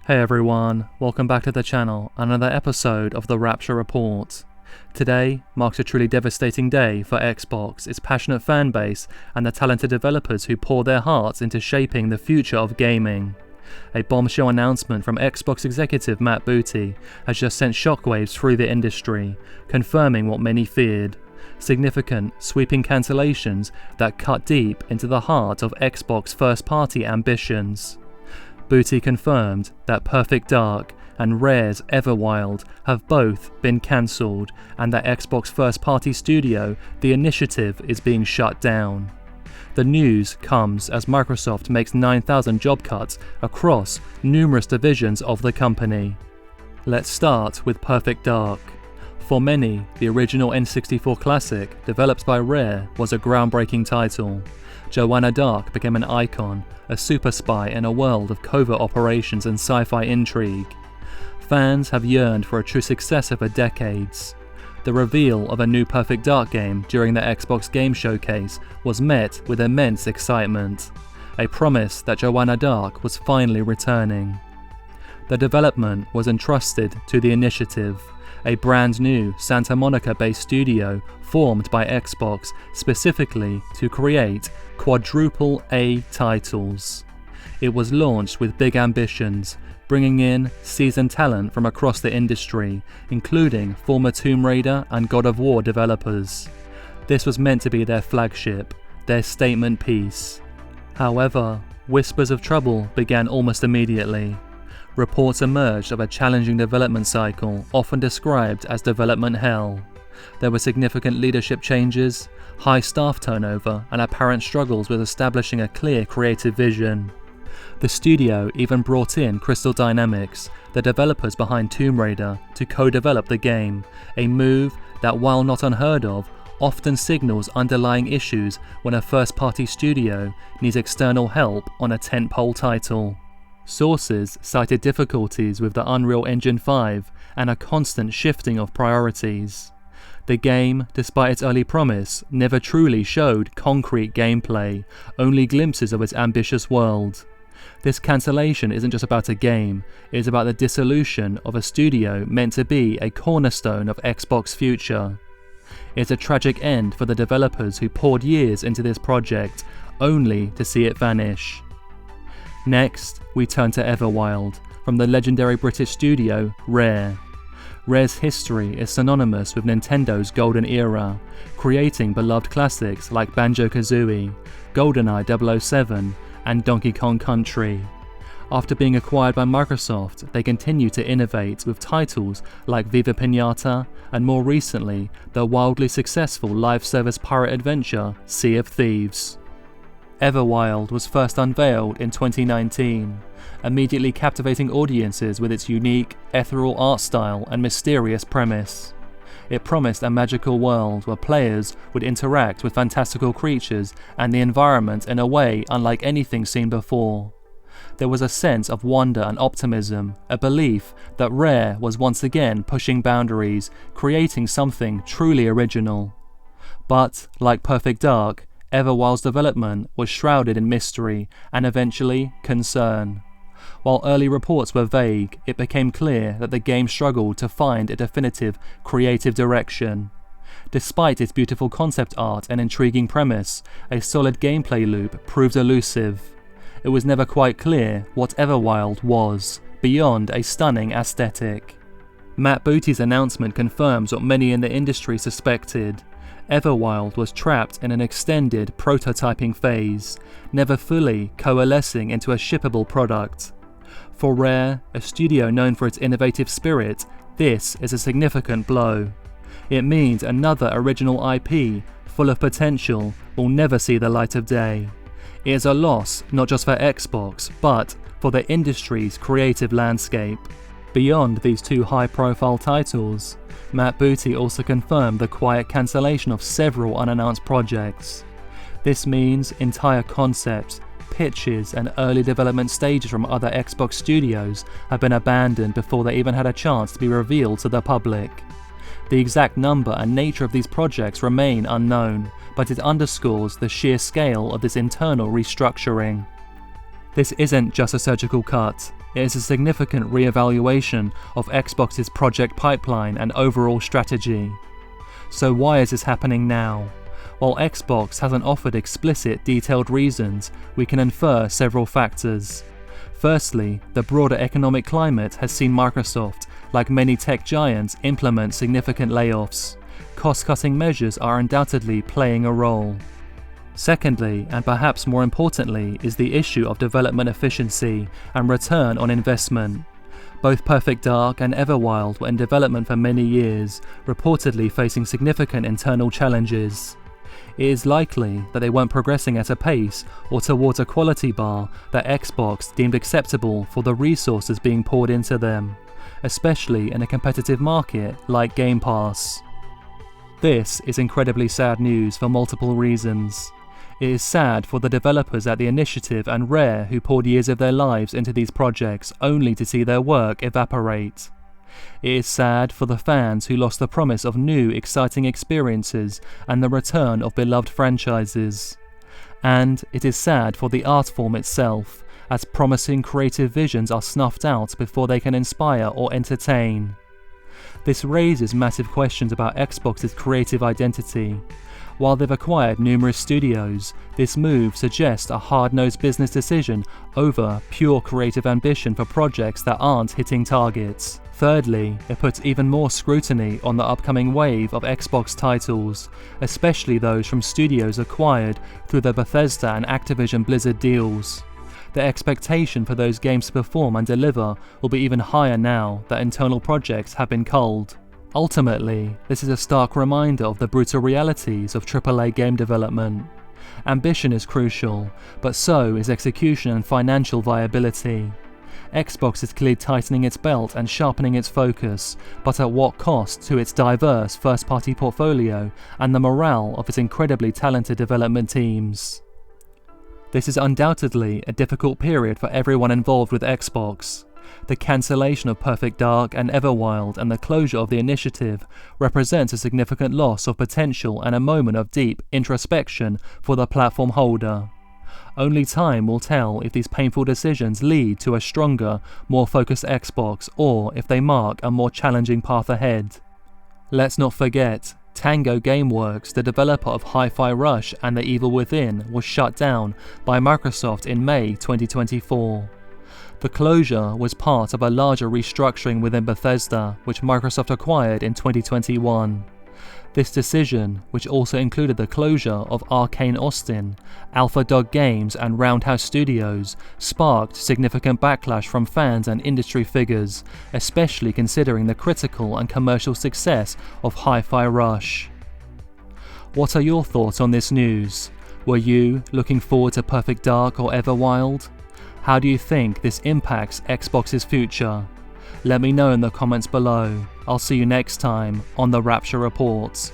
Hey everyone, welcome back to the channel, another episode of the Rapture Report. Today marks a truly devastating day for Xbox, its passionate fanbase, and the talented developers who pour their hearts into shaping the future of gaming. A bombshell announcement from Xbox executive Matt Booty has just sent shockwaves through the industry, confirming what many feared. Significant, sweeping cancellations that cut deep into the heart of Xbox first-party ambitions. Booty confirmed that Perfect Dark and Rare's Everwild have both been cancelled, and that Xbox first-party studio The Initiative is being shut down. The news comes as Microsoft makes 9,000 job cuts across numerous divisions of the company. Let's start with Perfect Dark. For many, the original N64 classic, developed by Rare, was a groundbreaking title. Joanna Dark became an icon, a super spy in a world of covert operations and sci-fi intrigue. Fans have yearned for a true success over decades. The reveal of a new Perfect Dark game during the Xbox Game Showcase was met with immense excitement, a promise that Joanna Dark was finally returning. The development was entrusted to The Initiative, a brand new Santa Monica-based studio formed by Xbox specifically to create quadruple A titles. It was launched with big ambitions, bringing in seasoned talent from across the industry, including former Tomb Raider and God of War developers. This was meant to be their flagship, their statement piece. However, whispers of trouble began almost immediately. Reports emerged of a challenging development cycle, often described as development hell. There were significant leadership changes, high staff turnover, and apparent struggles with establishing a clear creative vision. The studio even brought in Crystal Dynamics, the developers behind Tomb Raider, to co-develop the game, a move that, while not unheard of, often signals underlying issues when a first-party studio needs external help on a tentpole title. Sources cited difficulties with the Unreal Engine 5 and a constant shifting of priorities. The game, despite its early promise, never truly showed concrete gameplay, only glimpses of its ambitious world. This cancellation isn't just about a game, it is about the dissolution of a studio meant to be a cornerstone of Xbox's future. It's a tragic end for the developers who poured years into this project, only to see it vanish. Next, we turn to Everwild, from the legendary British studio Rare. Rare's history is synonymous with Nintendo's golden era, creating beloved classics like Banjo-Kazooie, GoldenEye 007, and Donkey Kong Country. After being acquired by Microsoft, they continue to innovate with titles like Viva Pinata and, more recently, the wildly successful live service pirate adventure Sea of Thieves. Everwild was first unveiled in 2019, immediately captivating audiences with its unique, ethereal art style and mysterious premise. It promised a magical world where players would interact with fantastical creatures and the environment in a way unlike anything seen before. There was a sense of wonder and optimism, a belief that Rare was once again pushing boundaries, creating something truly original. But, like Perfect Dark, Everwild's development was shrouded in mystery and eventually concern. While early reports were vague, it became clear that the game struggled to find a definitive creative direction. Despite its beautiful concept art and intriguing premise, a solid gameplay loop proved elusive. It was never quite clear what Everwild was, beyond a stunning aesthetic. Matt Booty's announcement confirms what many in the industry suspected. Everwild was trapped in an extended prototyping phase, never fully coalescing into a shippable product. For Rare, a studio known for its innovative spirit, this is a significant blow. It means another original IP, full of potential, will never see the light of day. It is a loss not just for Xbox, but for the industry's creative landscape. Beyond these two high-profile titles, Matt Booty also confirmed the quiet cancellation of several unannounced projects. This means entire concepts, pitches, and early development stages from other Xbox studios have been abandoned before they even had a chance to be revealed to the public. The exact number and nature of these projects remain unknown, but it underscores the sheer scale of this internal restructuring. This isn't just a surgical cut. it is a significant re-evaluation of Xbox's project pipeline and overall strategy. So why is this happening now? While Xbox hasn't offered explicit, detailed reasons, we can infer several factors. Firstly, the broader economic climate has seen Microsoft, like many tech giants, implement significant layoffs. Cost-cutting measures are undoubtedly playing a role. Secondly, and perhaps more importantly, is the issue of development efficiency and return on investment. Both Perfect Dark and Everwild were in development for many years, reportedly facing significant internal challenges. It is likely that they weren't progressing at a pace or towards a quality bar that Xbox deemed acceptable for the resources being poured into them, especially in a competitive market like Game Pass. This is incredibly sad news for multiple reasons. It is sad for the developers at the initiative and Rare who poured years of their lives into these projects only to see their work evaporate. It is sad for the fans who lost the promise of new, exciting experiences and the return of beloved franchises. And it is sad for the art form itself, as promising creative visions are snuffed out before they can inspire or entertain. This raises massive questions about Xbox's creative identity. While they've acquired numerous studios, this move suggests a hard-nosed business decision over pure creative ambition for projects that aren't hitting targets. Thirdly, it puts even more scrutiny on the upcoming wave of Xbox titles, especially those from studios acquired through the Bethesda and Activision Blizzard deals. The expectation for those games to perform and deliver will be even higher now that internal projects have been culled. Ultimately, this is a stark reminder of the brutal realities of AAA game development. Ambition is crucial, but so is execution and financial viability. Xbox is clearly tightening its belt and sharpening its focus, but at what cost to its diverse first-party portfolio and the morale of its incredibly talented development teams. This is undoubtedly a difficult period for everyone involved with Xbox. The cancellation of Perfect Dark and Everwild and the closure of the initiative represents a significant loss of potential and a moment of deep introspection for the platform holder. Only time will tell if these painful decisions lead to a stronger, more focused Xbox or if they mark a more challenging path ahead. Let's not forget, Tango Gameworks, the developer of Hi-Fi Rush and The Evil Within, was shut down by Microsoft in May 2024. The closure was part of a larger restructuring within Bethesda, which Microsoft acquired in 2021. This decision, which also included the closure of Arcane Austin, Alpha Dog Games and Roundhouse Studios, sparked significant backlash from fans and industry figures, especially considering the critical and commercial success of Hi-Fi Rush. What are your thoughts on this news? Were you looking forward to Perfect Dark or Everwild? How do you think this impacts Xbox's future? Let me know in the comments below. I'll see you next time on the Rapture Reports.